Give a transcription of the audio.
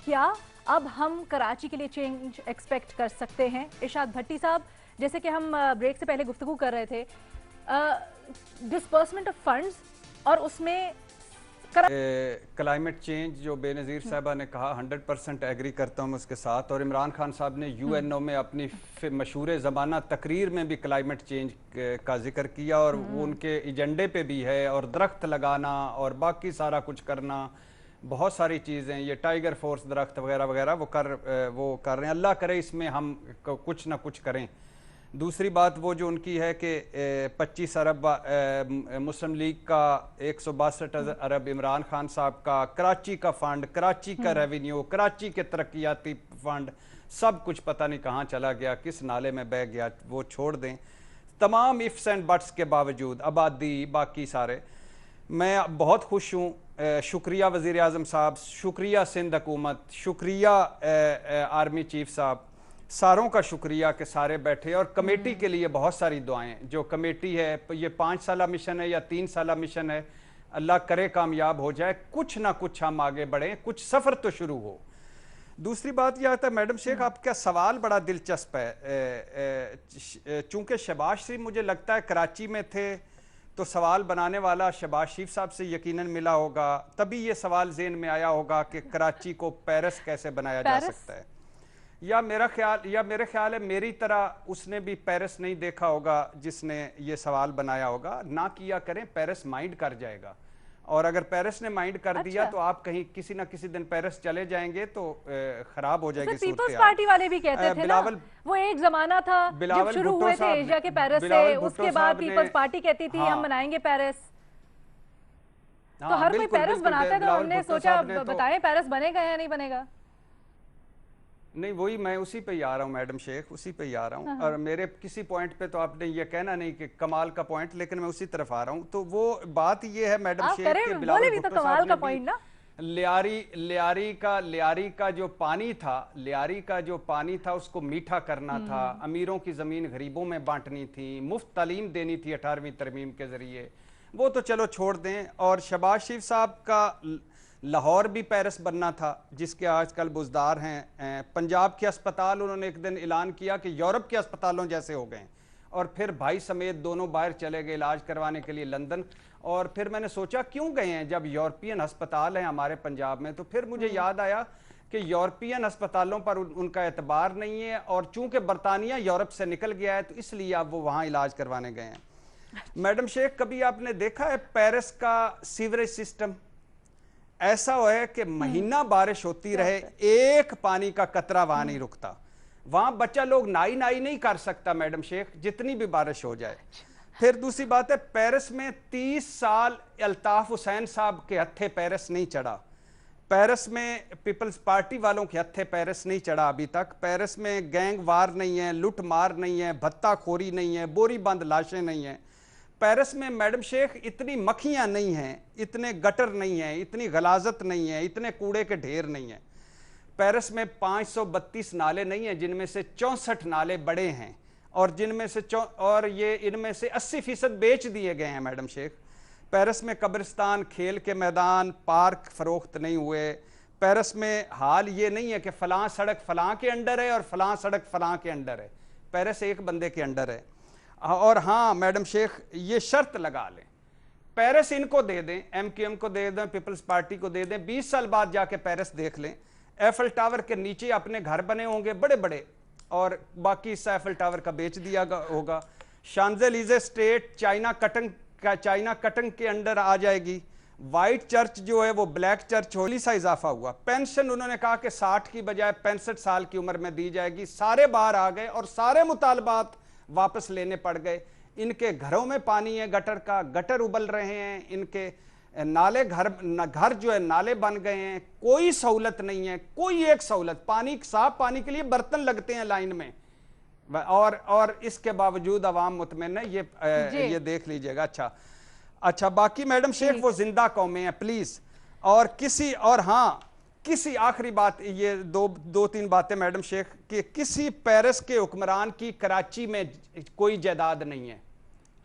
کیا اب ہم کراچی کے لیے چینج ایکسپیکٹ کر سکتے ہیں؟ ارشاد بھٹی صاحب، جیسے کہ ہم بریک سے پہلے گفتگو کر رہے تھے، ڈسبرسمنٹ آف فنڈز اور اس میں کلائمیٹ چینج جو بے نظیر صاحبہ نے کہا 100% ایگری کرتا ہوں اس کے ساتھ، اور عمران خان صاحب نے یو این او میں اپنی مشہور زمانہ تقریر میں بھی کلائمیٹ چینج کا ذکر کیا، اور وہ ان کے ایجنڈے پہ بھی ہے، اور درخت لگانا اور باقی سارا کچھ کرنا، بہت ساری چیزیں، یہ ٹائیگر فورس درخت وغیرہ وغیرہ وہ کر رہے ہیں۔ اللہ کرے اس میں ہم کچھ نہ کچھ کریں۔ دوسری بات وہ جو ان کی ہے کہ 25 ارب مسلم لیگ کا، 162 ارب عمران خان صاحب کا، کراچی کا فنڈ، کراچی کا ریونیو، کراچی کے ترقیاتی فنڈ، سب کچھ پتہ نہیں کہاں چلا گیا، کس نالے میں بہہ گیا، وہ چھوڑ دیں۔ تمام ifs اینڈ بٹس کے باوجود آبادی باقی سارے، میں بہت خوش ہوں۔ شکریہ وزیر اعظم صاحب، شکریہ سندھ حکومت، شکریہ آرمی چیف صاحب، ساروں کا شکریہ کہ سارے بیٹھے، اور کمیٹی کے لیے بہت ساری دعائیں۔ جو کمیٹی ہے، یہ 5 سالہ مشن ہے یا 3 سالہ مشن ہے، اللہ کرے کامیاب ہو جائے، کچھ نہ کچھ ہم آگے بڑھیں، کچھ سفر تو شروع ہو۔ دوسری بات یہ آتا ہے میڈم شیخ، آپ کا سوال بڑا دلچسپ ہے۔ چونکہ شہباز شریف مجھے لگتا ہے کراچی میں تھے تو سوال بنانے والا شہباز شریف صاحب سے یقیناً ملا ہوگا، تبھی یہ سوال ذہن میں آیا ہوگا کہ کراچی کو پیرس کیسے بنایا جا سکتا ہے۔ یا میرے خیال ہے میری طرح اس نے بھی پیرس نہیں دیکھا ہوگا جس نے یہ سوال بنایا ہوگا۔ نہ کیا کریں، پیرس مائنڈ کر جائے گا، اور اگر پیرس نے مائنڈ کر دیا تو آپ کہیں کسی نہ کسی دن پیرس چلے جائیں گے تو خراب ہو جائے گی صورتحال۔ پیپلز پارٹی والے بھی کہتے تھے نا، وہ ایک زمانہ تھا جب شروع ہوئے تھے ایشیا کے پیرس سے، اس کے بعد پیپلز پارٹی کہتی تھی ہم بنائیں گے پیرس، تو ہر کوئی پیرس بناتا ہے، تو ہم نے سوچا بتائیں پیرس بنے گا یا نہیں بنے گا۔ نہیں، وہی میں اسی پہ ہی آ رہا ہوں میڈم شیخ، اسی پہ ہی آ رہا ہوں، اور میرے کسی پوائنٹ پہ تو آپ نے یہ کہنا نہیں کہ کمال کا پوائنٹ، لیکن میں اسی طرف آ رہا ہوں۔ تو وہ بات یہ ہے میڈم شیخ کہ بلاول بھٹو صاحب نے بھی لیاری کا جو پانی تھا اس کو میٹھا کرنا تھا، امیروں کی زمین غریبوں میں بانٹنی تھی، مفت تعلیم دینی تھی 18ویں ترمیم کے ذریعے، وہ تو چلو چھوڑ دیں۔ اور شہباز شریف صاحب کا لاہور بھی پیرس بننا تھا، جس کے آج کل بزدار ہیں۔ پنجاب کے اسپتال انہوں نے ایک دن اعلان کیا کہ یورپ کے اسپتالوں جیسے ہو گئے، اور پھر بھائی سمیت دونوں باہر چلے گئے علاج کروانے کے لیے لندن، اور پھر میں نے سوچا کیوں گئے ہیں جب یورپین ہسپتال ہیں ہمارے پنجاب میں، تو پھر مجھے یاد آیا کہ یورپین ہسپتالوں پر ان کا اعتبار نہیں ہے، اور چونکہ برطانیہ یورپ سے نکل گیا ہے تو اس لیے اب وہ وہاں علاج کروانے گئے ہیں۔ میڈم شیخ، کبھی آپ نے دیکھا ہے پیرس کا سیوریج سسٹم؟ ایسا ہوا ہے کہ مہینہ بارش ہوتی رہے، ایک پانی کا قطرہ وہاں نہیں رکتا، وہاں بچہ لوگ نائی نہیں کر سکتا میڈم شیخ، جتنی بھی بارش ہو جائے۔ پھر دوسری بات ہے، پیرس میں 30 سال الطاف حسین صاحب کے ہتھے پیرس نہیں چڑھا، پیرس میں پیپلز پارٹی والوں کے ہتھے پیرس نہیں چڑھا ابھی تک، پیرس میں گینگ وار نہیں ہے، لٹ مار نہیں ہے، بھتہ خوری نہیں ہے، بوری بند لاشیں نہیں ہیں۔ پیرس میں میڈم شیخ اتنی مکھیاں نہیں ہیں، اتنے گٹر نہیں ہیں، اتنی غلاظت نہیں ہے، اتنے کوڑے کے ڈھیر نہیں ہیں۔ پیرس میں 532 نالے نہیں ہیں، جن میں سے 64 نالے بڑے ہیں، اور ان میں سے 80% بیچ دیے گئے ہیں میڈم شیخ۔ پیرس میں قبرستان، کھیل کے میدان، پارک فروخت نہیں ہوئے۔ پیرس میں حال یہ نہیں ہے کہ فلاں سڑک فلاں کے انڈر ہے اور فلاں سڑک فلاں کے انڈر ہے، پیرس ایک بندے کے انڈر ہے۔ اور ہاں میڈم شیخ، یہ شرط لگا لیں، پیرس ان کو دے دیں، ایم کیو ایم کو دے دیں، پیپلز پارٹی کو دے دیں، 20 سال بعد جا کے پیرس دیکھ لیں، ایفل ٹاور کے نیچے اپنے گھر بنے ہوں گے بڑے بڑے، اور باقی اس ایفل ٹاور کا بیچ دیا ہوگا۔ شانزلیزے اسٹیٹ چائنا کٹنگ کے انڈر آ جائے گی، وائٹ چرچ جو ہے وہ بلیک چرچ ہولی سا اضافہ ہوا، پینشن انہوں نے کہا کہ 60 کی بجائے 65 سال کی عمر میں دی جائے گی، سارے باہر آ گئے اور سارے مطالبات واپس لینے پڑ گئے۔ ان کے گھروں میں پانی ہے گٹر کا، گٹر ابل رہے ہیں، ان کے نالے گھر جو ہے نالے بن گئے ہیں، کوئی سہولت نہیں ہے، کوئی ایک سہولت، پانی صاف پانی کے لیے برتن لگتے ہیں لائن میں، اور اس کے باوجود عوام مطمئن ہے۔ یہ دیکھ لیجئے گا۔ اچھا باقی میڈم شیخ وہ زندہ قومیں ہیں پلیز، اور کسی آخری بات، یہ دو تین باتیں میڈم شیخ، کہ کسی پیرس کے حکمران کی کراچی میں کوئی جائیداد نہیں ہے،